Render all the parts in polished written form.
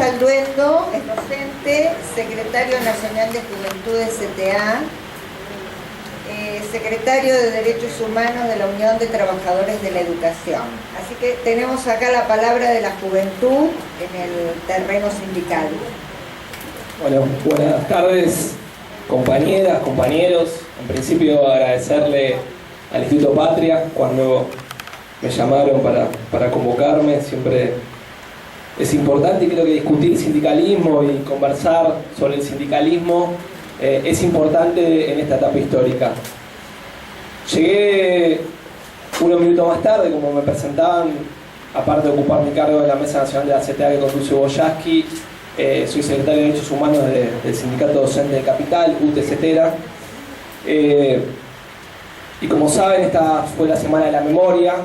Alduendo es docente, secretario nacional de Juventudes CTA, secretario de Derechos Humanos de la Unión de Trabajadores de la Educación. Así que tenemos acá la palabra de la juventud en el terreno sindical. Bueno, buenas tardes, compañeras, compañeros. En principio agradecerle al Instituto Patria cuando me llamaron para convocarme. Siempre es importante, y creo que discutir sindicalismo y conversar sobre el sindicalismo es importante en esta etapa histórica. Llegué unos minutos más tarde, como me presentaban, aparte de ocupar mi cargo de la Mesa Nacional de la CTA que conduce Boyaski, soy secretario de Derechos Humanos del Sindicato Docente de Capital, UTCTERA. Y como saben, esta fue la Semana de la Memoria,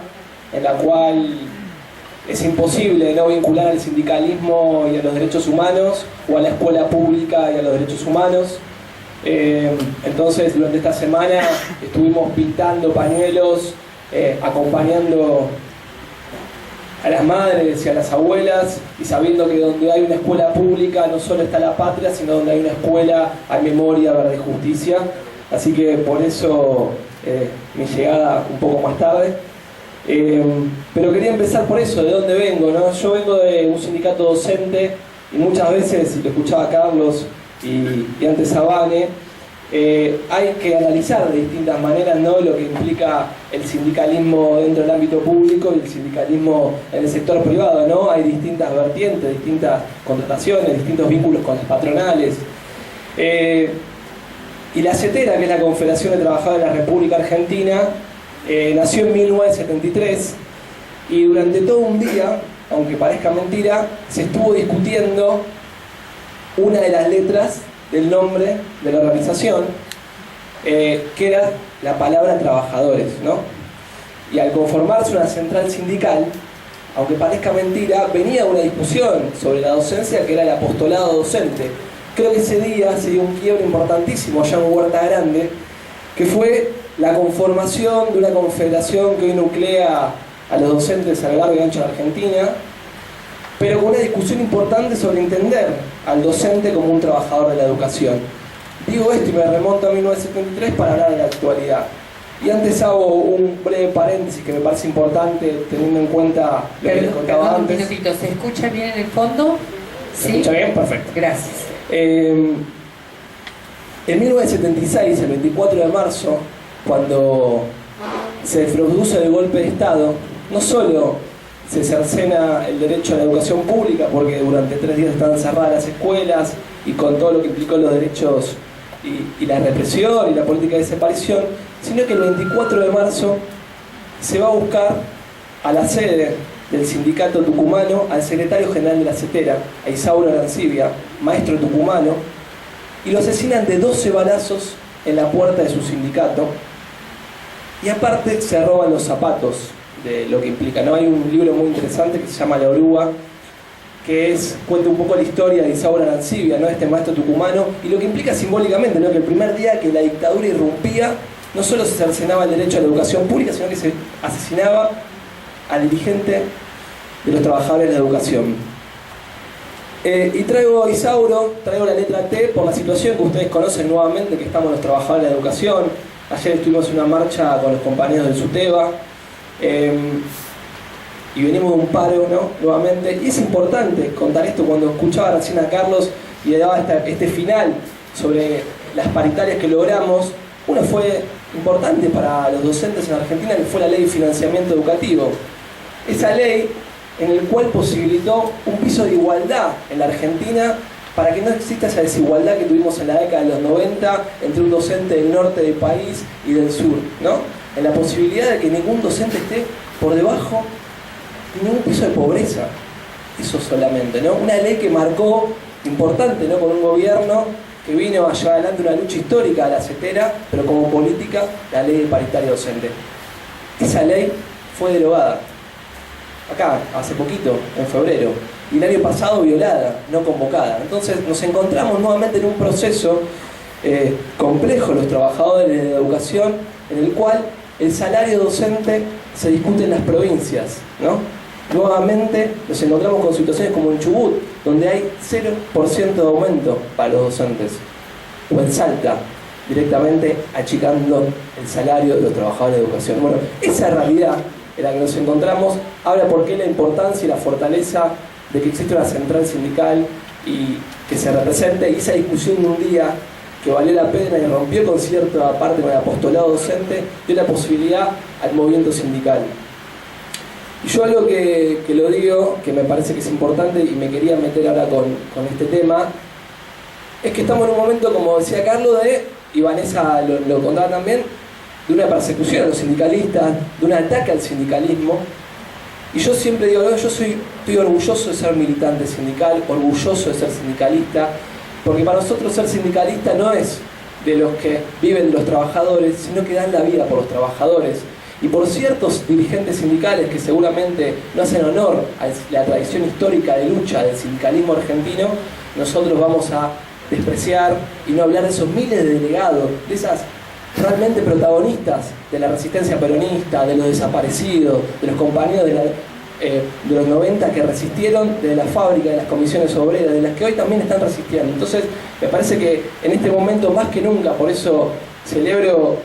en la cual es imposible no vincular al sindicalismo y a los derechos humanos, o a la escuela pública y a los derechos humanos. Entonces, durante esta semana estuvimos pintando pañuelos, acompañando a las madres y a las abuelas, y sabiendo que donde hay una escuela pública no solo está la patria, sino donde hay una escuela hay memoria, verdad y justicia. Así que por eso mi llegada un poco más tarde. Pero quería empezar por eso, de dónde vengo, ¿no? Yo vengo de un sindicato docente, y muchas veces, y lo escuchaba a Carlos y antes a Vane, hay que analizar de distintas maneras, ¿no?, lo que implica el sindicalismo dentro del ámbito público y el sindicalismo en el sector privado, ¿no? Hay distintas vertientes, distintas contrataciones, distintos vínculos con las patronales. Y la CETERA, que es la Confederación de Trabajadores de la República Argentina, nació en 1973, y durante todo un día, aunque parezca mentira, se estuvo discutiendo una de las letras del nombre de la organización, que era la palabra trabajadores, ¿no? Y al conformarse una central sindical, aunque parezca mentira, venía una discusión sobre la docencia, que era el apostolado docente. Creo que ese día se dio un quiebre importantísimo allá en Huerta Grande, que fue la conformación de una confederación que hoy nuclea a los docentes a lo largo y ancho de Argentina, pero con una discusión importante sobre entender al docente como un trabajador de la educación. Digo esto y me remonto a 1973 para hablar de la actualidad. Y antes hago un breve paréntesis que me parece importante, teniendo en cuenta lo que les contaba antes. Un minutito, ¿se escucha bien en el fondo? ¿Se escucha bien? Perfecto. Gracias. En 1976, el 24 de marzo, cuando se produce el golpe de Estado, no solo se cercena el derecho a la educación pública, porque durante 3 días estaban cerradas las escuelas, y con todo lo que implicó los derechos y la represión y la política de desaparición, sino que el 24 de marzo se va a buscar a la sede del sindicato tucumano al secretario general de la CETERA, a Isauro Arancibia, maestro tucumano, y lo asesinan de 12 balazos en la puerta de su sindicato, y aparte se roban los zapatos de lo que implica, ¿no? Hay un libro muy interesante que se llama La Oruga, que cuenta un poco la historia de Isauro Arancibia, ¿no?, este maestro tucumano, y lo que implica simbólicamente, ¿no?, que el primer día que la dictadura irrumpía, no solo se cercenaba el derecho a la educación pública, sino que se asesinaba al dirigente de los trabajadores de la educación. Y traigo a Isauro, traigo la letra T por la situación que ustedes conocen nuevamente, que estamos los trabajadores de la educación. Ayer estuvimos en una marcha con los compañeros del SUTEBA, y venimos de un paro, ¿no?, nuevamente. Y es importante contar esto. Cuando escuchaba recién a Carlos y le daba este final sobre las paritarias que logramos, una fue importante para los docentes en Argentina, que fue la Ley de Financiamiento Educativo. Esa ley en el cual posibilitó un piso de igualdad en la Argentina, para que no exista esa desigualdad que tuvimos en la década de los 90 entre un docente del norte del país y del sur, ¿no? En la posibilidad de que ningún docente esté por debajo de ningún piso de pobreza. Eso solamente, ¿no? Una ley que marcó, importante, ¿no?, con un gobierno que vino a llevar adelante una lucha histórica a la CETERA, pero como política, la ley de paritaria docente. Esa ley fue derogada acá, hace poquito, en febrero, y el año pasado violada, no convocada. Entonces nos encontramos nuevamente en un proceso complejo, los trabajadores de la educación, en el cual el salario docente se discute en las provincias, ¿no? Nuevamente nos encontramos con situaciones como en Chubut, donde hay 0% de aumento para los docentes, o en Salta, directamente achicando el salario de los trabajadores de educación. Bueno, esa realidad en la que nos encontramos habla por qué la importancia y la fortaleza de que existe una central sindical y que se represente, y esa discusión de un día que valió la pena y rompió con cierta parte con el apostolado docente, dio la posibilidad al movimiento sindical. Y yo algo que lo digo, que me parece que es importante y me quería meter ahora con este tema, es que estamos en un momento, como decía Carlos, y Vanessa lo contaba también, de una persecución a los sindicalistas, de un ataque al sindicalismo. Y yo siempre digo, yo estoy orgulloso de ser militante sindical, orgulloso de ser sindicalista, porque para nosotros ser sindicalista no es de los que viven de los trabajadores, sino que dan la vida por los trabajadores. Y por ciertos dirigentes sindicales que seguramente no hacen honor a la tradición histórica de lucha del sindicalismo argentino, nosotros vamos a despreciar y no hablar de esos miles de delegados, de esas realmente protagonistas de la resistencia peronista, de los desaparecidos, de los compañeros de los 90 que resistieron, de la fábrica, de las comisiones obreras, de las que hoy también están resistiendo. Entonces, me parece que en este momento, más que nunca, por eso celebro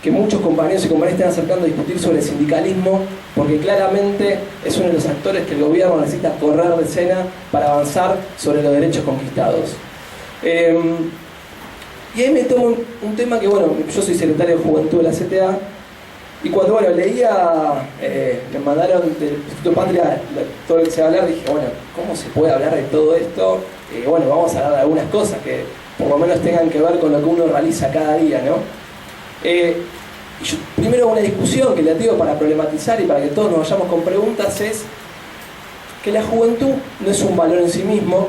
que muchos compañeros y compañeras estén acercando a discutir sobre el sindicalismo, porque claramente es uno de los actores que el gobierno necesita correr de escena para avanzar sobre los derechos conquistados. Y ahí me tomo un tema que, bueno, yo soy secretario de Juventud de la CTA, y cuando, bueno, leía, me mandaron del Instituto Patria todo lo que se va a hablar, dije, bueno, ¿cómo se puede hablar de todo esto? Bueno, vamos a hablar de algunas cosas que por lo menos tengan que ver con lo que uno realiza cada día, ¿no? Y yo, primero, una discusión que les digo para problematizar y para que todos nos vayamos con preguntas es que la juventud no es un valor en sí mismo,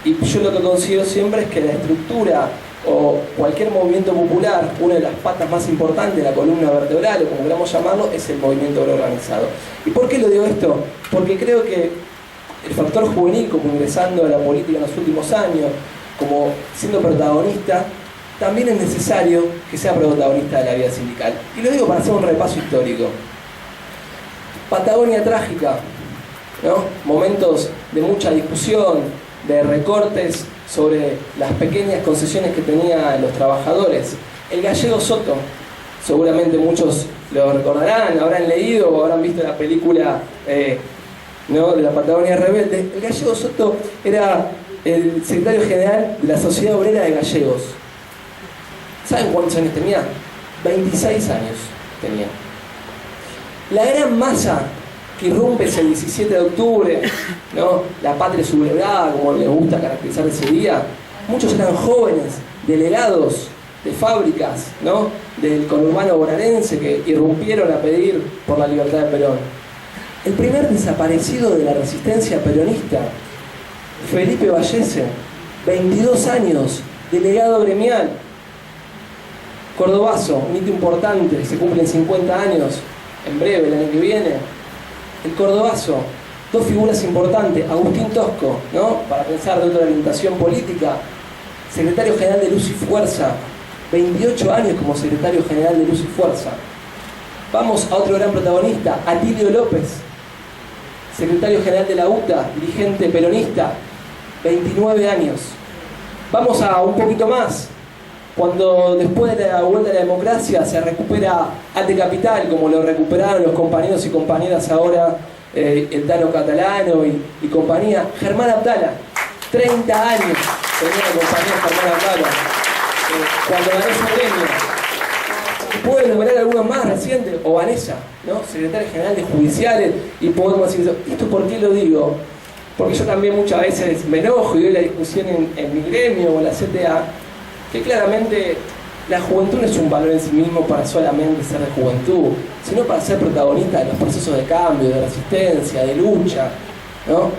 y yo lo que considero siempre es que la estructura o cualquier movimiento popular, una de las patas más importantes de la columna vertebral, o como queramos llamarlo, es el movimiento obrero organizado. ¿Y por qué lo digo esto? Porque creo que el factor juvenil, como ingresando a la política en los últimos años, como siendo protagonista, también es necesario que sea protagonista de la vida sindical. Y lo digo para hacer un repaso histórico. Patagonia trágica, ¿no? Momentos de mucha discusión, de recortes sobre las pequeñas concesiones que tenían los trabajadores. El gallego Soto, seguramente muchos lo recordarán, habrán leído o habrán visto la película ¿no? de la Patagonia Rebelde. El gallego Soto era el secretario general de la Sociedad Obrera de Gallegos. ¿Saben cuántos años tenía? 26 años tenía. La gran masa que irrumpe el 17 de octubre, ¿no? La patria sublevada, como le gusta caracterizar ese día, muchos eran jóvenes, delegados de fábricas, ¿no? Del conurbano bonaerense que irrumpieron a pedir por la libertad de Perón. El primer desaparecido de la resistencia peronista, Felipe Vallese, 22 años, delegado gremial. Cordobazo, un hito importante, se cumplen 50 años, en breve, el año que viene. El Cordobazo, dos figuras importantes, Agustín Tosco, ¿no? Para pensar de otra orientación política, secretario general de Luz y Fuerza, 28 años como secretario general de Luz y Fuerza. Vamos a otro gran protagonista, Atilio López, secretario general de la UTA, dirigente peronista, 29 años. Vamos a un poquito más, cuando después de la vuelta de la democracia se recupera Ate Capital, como lo recuperaron los compañeros y compañeras ahora, el Tano Catalano y compañía, Germán Abdala, 30 años tenía la compañía Germán Abdala, cuando ganó su premio. Puedo enumerar algunos más recientes, o Vanessa, ¿no? Secretaria general de Judiciales, y podemos decir eso. ¿Esto por qué lo digo? Porque yo también muchas veces me enojo y doy la discusión en mi gremio o en la CTA, que claramente la juventud no es un valor en sí mismo para solamente ser de juventud, sino para ser protagonista de los procesos de cambio, de resistencia, de lucha, ¿no?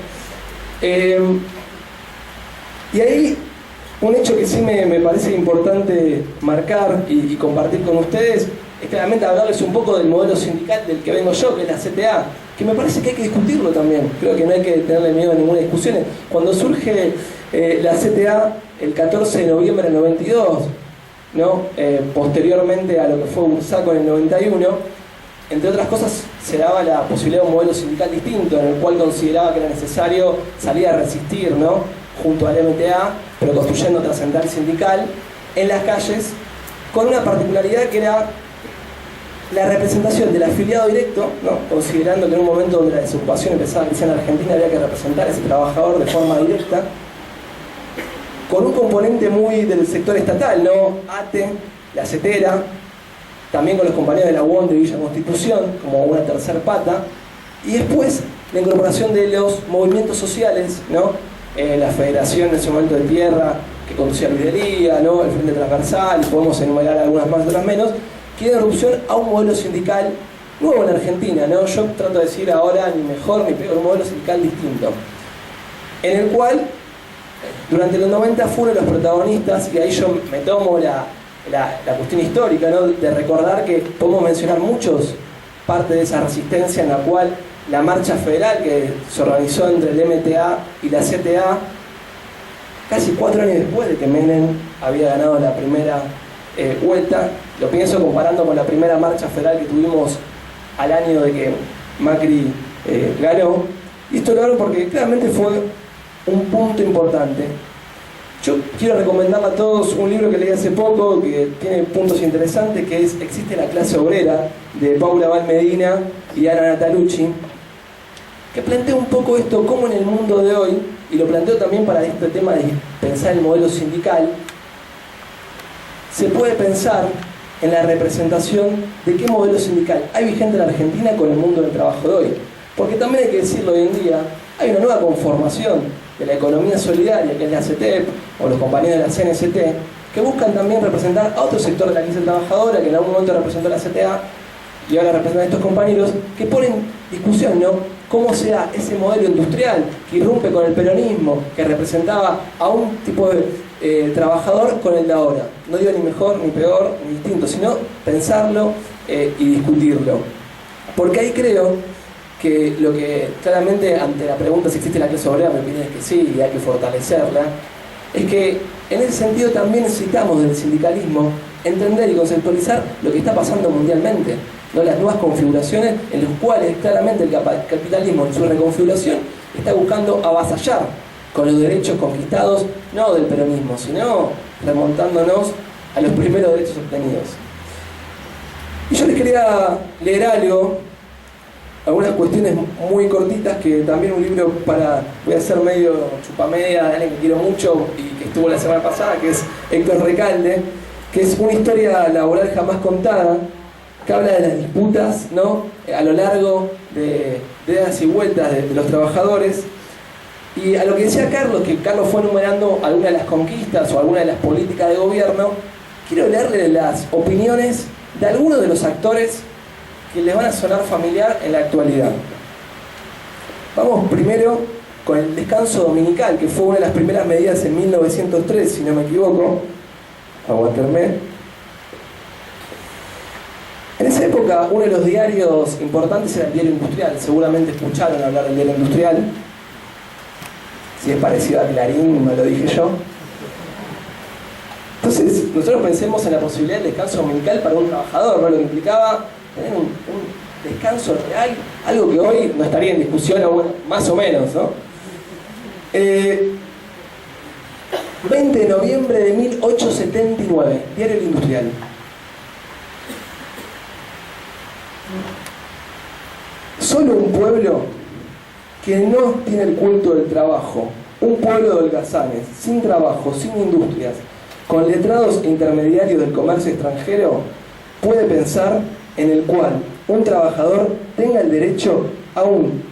Y ahí un hecho que sí me parece importante marcar y compartir con ustedes es claramente hablarles un poco del modelo sindical del que vengo yo, que es la CTA, que me parece que hay que discutirlo también. Creo que no hay que tenerle miedo a ninguna discusión. Cuando surge la CTA el 14 de noviembre del 92, ¿no? Posteriormente a lo que fue Bursaco en el 91, entre otras cosas se daba la posibilidad de un modelo sindical distinto, en el cual consideraba que era necesario salir a resistir, ¿no?, junto al MTA, pero construyendo otra central sindical en las calles, con una particularidad que era la representación del afiliado directo, ¿no?, considerando que en un momento donde la desocupación empezaba a crecer en Argentina había que representar a ese trabajador de forma directa, con un componente muy del sector estatal, ¿no?, ATE, la CETERA, también con los compañeros de la UON de Villa Constitución, como una tercer pata, y después la incorporación de los movimientos sociales, ¿no?, la Federación en ese momento de Tierra, que conducía Luis de Liga, ¿no?, el Frente Transversal, y podemos enumerar algunas más y otras menos, que dieron erupción a un modelo sindical nuevo en Argentina, ¿no? Yo trato de decir ahora ni mejor ni peor, un modelo sindical distinto, en el cual durante los 90 fueron los protagonistas, y ahí yo me tomo la cuestión histórica, ¿no?, de recordar que podemos mencionar muchos parte de esa resistencia en la cual la marcha federal que se organizó entre el MTA y la CTA, casi 4 años después de que Menem había ganado la primera vuelta, lo pienso comparando con la primera marcha federal que tuvimos al año de que Macri ganó, y esto lo hago porque claramente fue un punto importante. Yo quiero recomendarle a todos un libro que leí hace poco, que tiene puntos interesantes, que es Existe la clase obrera, de Paula Valmedina y Ana Natalucci, que plantea un poco esto, cómo en el mundo de hoy, y lo planteo también para este tema de pensar el modelo sindical, se puede pensar en la representación de qué modelo sindical hay vigente en la Argentina con el mundo del trabajo de hoy. Porque también hay que decirlo, hoy en día hay una nueva conformación de la economía solidaria, que es la CETEP, o los compañeros de la CNCT, que buscan también representar a otro sector de la clase trabajadora, que en algún momento representó la CTA, y ahora representan a estos compañeros, que ponen discusión, ¿no?, cómo sea ese modelo industrial que irrumpe con el peronismo, que representaba a un tipo de trabajador con el de ahora. No digo ni mejor, ni peor, ni distinto, sino pensarlo y discutirlo. Porque ahí creo que lo que claramente ante la pregunta si existe la clase obrera, mi opinión es que sí, y hay que fortalecerla, es que en ese sentido también necesitamos del sindicalismo entender y conceptualizar lo que está pasando mundialmente, ¿no?, las nuevas configuraciones en las cuales claramente el capitalismo en su reconfiguración está buscando avasallar con los derechos conquistados, no del peronismo, sino remontándonos a los primeros derechos obtenidos. Y yo les quería leer algo, algunas cuestiones muy cortitas, que también un libro voy a hacer medio chupamedia de alguien que quiero mucho y que estuvo la semana pasada, que es Héctor Recalde, que es una historia laboral jamás contada, que habla de las disputas, ¿no?, a lo largo de idas y vueltas de los trabajadores. Y a lo que decía Carlos, que Carlos fue enumerando algunas de las conquistas o algunas de las políticas de gobierno, quiero leerle las opiniones de algunos de los actores que les van a sonar familiar en la actualidad. Vamos primero con el descanso dominical, que fue una de las primeras medidas en 1903, si no me equivoco. Aguántenme. En esa época, uno de los diarios importantes era el Diario Industrial. Seguramente escucharon hablar del Diario Industrial. Si es parecido a Clarín, no lo dije yo. Entonces, nosotros pensemos en la posibilidad del descanso dominical para un trabajador, ¿no?, lo que implicaba tener un descanso real, algo que hoy no estaría en discusión, o bueno, más o menos, ¿no? 20 de noviembre de 1879, Diario El Industrial. Solo un pueblo que no tiene el culto del trabajo, un pueblo de holgazanes, sin trabajo, sin industrias, con letrados e intermediarios del comercio extranjero, puede pensar en el cual un trabajador tenga el derecho a un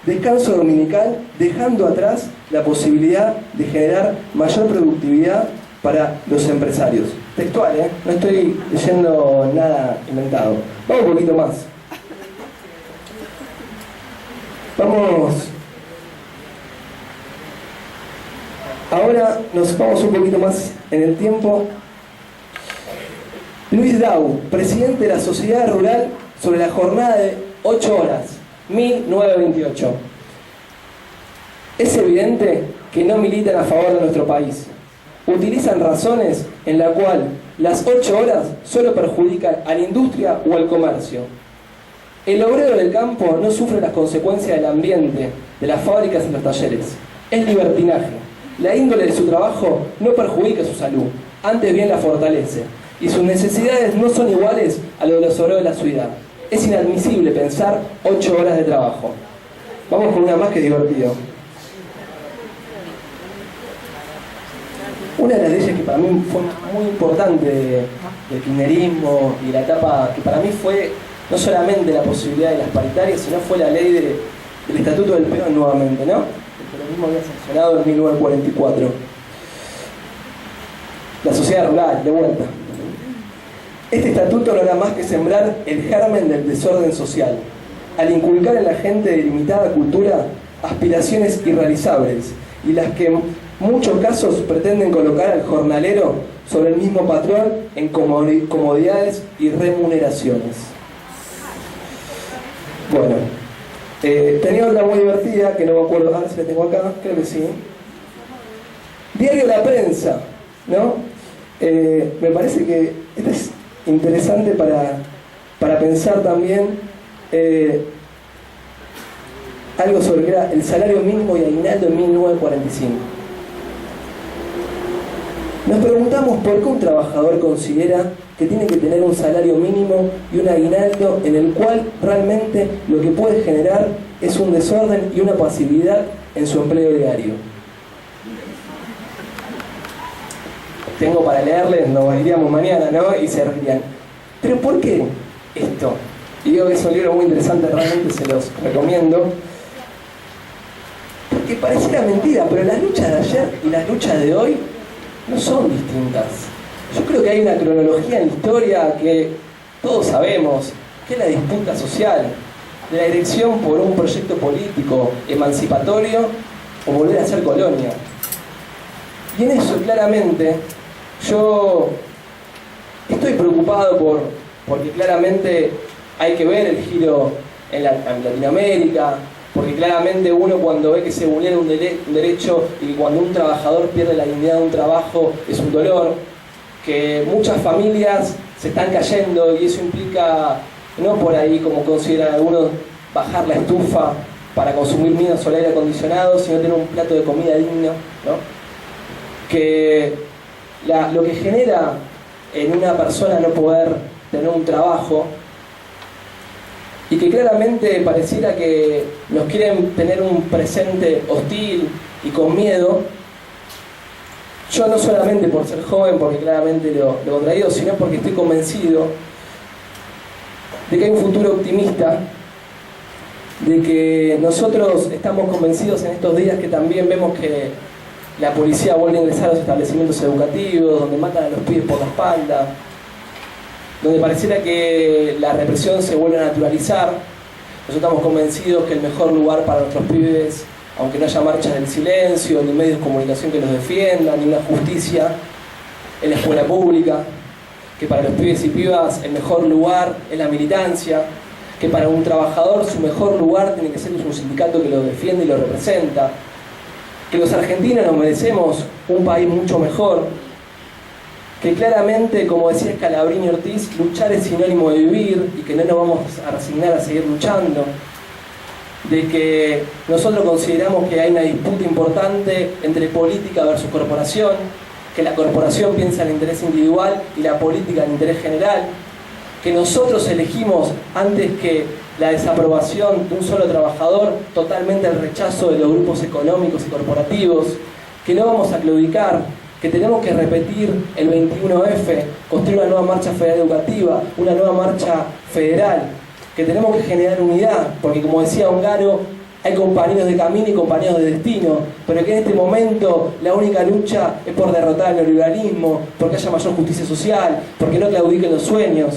descanso dominical, dejando atrás la posibilidad de generar mayor productividad para los empresarios. Textual, ¿eh? No estoy leyendo nada inventado. Vamos un poquito más. Vamos. Ahora nos vamos un poquito más en el tiempo. Luis Dau, presidente de la Sociedad Rural, sobre la jornada de 8 horas, 1928. Es evidente que no militan a favor de nuestro país. Utilizan razones en la cual las 8 horas solo perjudican a la industria o al comercio. El obrero del campo no sufre las consecuencias del ambiente, de las fábricas y los talleres. Es libertinaje. La índole de su trabajo no perjudica su salud, antes bien la fortalece. Y sus necesidades no son iguales a lo de los obreros de la ciudad. Es inadmisible pensar 8 horas de trabajo. Vamos con una más que divertido. Una de las leyes que para mí fue muy importante del kirchnerismo y la etapa que para mí fue no solamente la posibilidad de las paritarias, sino fue la ley del Estatuto del Peón nuevamente, ¿no? El peronismo había sancionado en 1944. La sociedad rural, de vuelta. Este estatuto no era más que sembrar el germen del desorden social, al inculcar en la gente de limitada cultura aspiraciones irrealizables y las que en muchos casos pretenden colocar al jornalero sobre el mismo patrón en comodidades y remuneraciones. Bueno, tenía otra muy divertida que no me acuerdo, si la tengo acá, creo que sí. Diario La Prensa, ¿no? Me parece que esto es interesante para pensar también algo sobre que era el salario mínimo y aguinaldo en 1945. Nos preguntamos por qué un trabajador considera que tiene que tener un salario mínimo y un aguinaldo en el cual realmente lo que puede generar es un desorden y una pasividad en su empleo diario. Tengo para leerles, nos iríamos mañana, ¿no? Y se reirían. ¿Pero por qué esto? Y digo que es un libro muy interesante, realmente se los recomiendo. Porque pareciera mentira, pero las luchas de ayer y las luchas de hoy no son distintas. Yo creo que hay una cronología en la historia que todos sabemos, que es la disputa social, de la dirección por un proyecto político emancipatorio o volver a ser colonia. Y en eso claramente yo estoy preocupado porque claramente hay que ver el giro en Latinoamérica, porque claramente uno cuando ve que se vulnera un derecho y cuando un trabajador pierde la dignidad de un trabajo es un dolor, que muchas familias se están cayendo y eso implica, no por ahí como consideran algunos, bajar la estufa para consumir menos aire acondicionado, sino tener un plato de comida digno, ¿no? Que lo que genera en una persona no poder tener un trabajo y que claramente pareciera que nos quieren tener un presente hostil y con miedo. Yo no solamente por ser joven, porque claramente lo he contraído, sino porque estoy convencido de que hay un futuro optimista, de que nosotros estamos convencidos en estos días que también vemos que la policía vuelve a ingresar a los establecimientos educativos, donde matan a los pibes por la espalda, donde pareciera que la represión se vuelve a naturalizar. Nosotros estamos convencidos que el mejor lugar para nuestros pibes, aunque no haya marchas del silencio, ni medios de comunicación que los defiendan, ni una justicia, es la escuela pública, que para los pibes y pibas el mejor lugar es la militancia, que para un trabajador su mejor lugar tiene que ser un sindicato que lo defiende y lo representa, que los argentinos nos merecemos un país mucho mejor, que claramente, como decía Scalabrini Ortiz, luchar es sinónimo de vivir y que no nos vamos a resignar a seguir luchando, de que nosotros consideramos que hay una disputa importante entre política versus corporación, que la corporación piensa en el interés individual y la política en el interés general, que nosotros elegimos antes que la desaprobación de un solo trabajador totalmente el rechazo de los grupos económicos y corporativos, que no vamos a claudicar, que tenemos que repetir el 21F, construir una nueva marcha federal educativa, una nueva marcha federal, que tenemos que generar unidad, porque como decía Ongaro, hay compañeros de camino y compañeros de destino, pero que en este momento la única lucha es por derrotar el neoliberalismo, porque haya mayor justicia social, porque no claudiquen los sueños.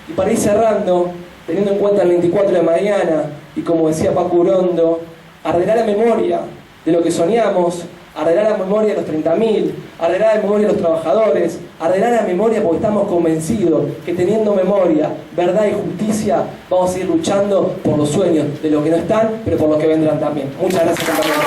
Y para ir cerrando, teniendo en cuenta el 24 de mañana, y como decía Paco Urondo, arreglar la memoria de lo que soñamos, arreglar la memoria de los 30.000, arreglar la memoria de los trabajadores, arreglar la memoria porque estamos convencidos que teniendo memoria, verdad y justicia, vamos a seguir luchando por los sueños de los que no están, pero por los que vendrán también. Muchas gracias, compañeros.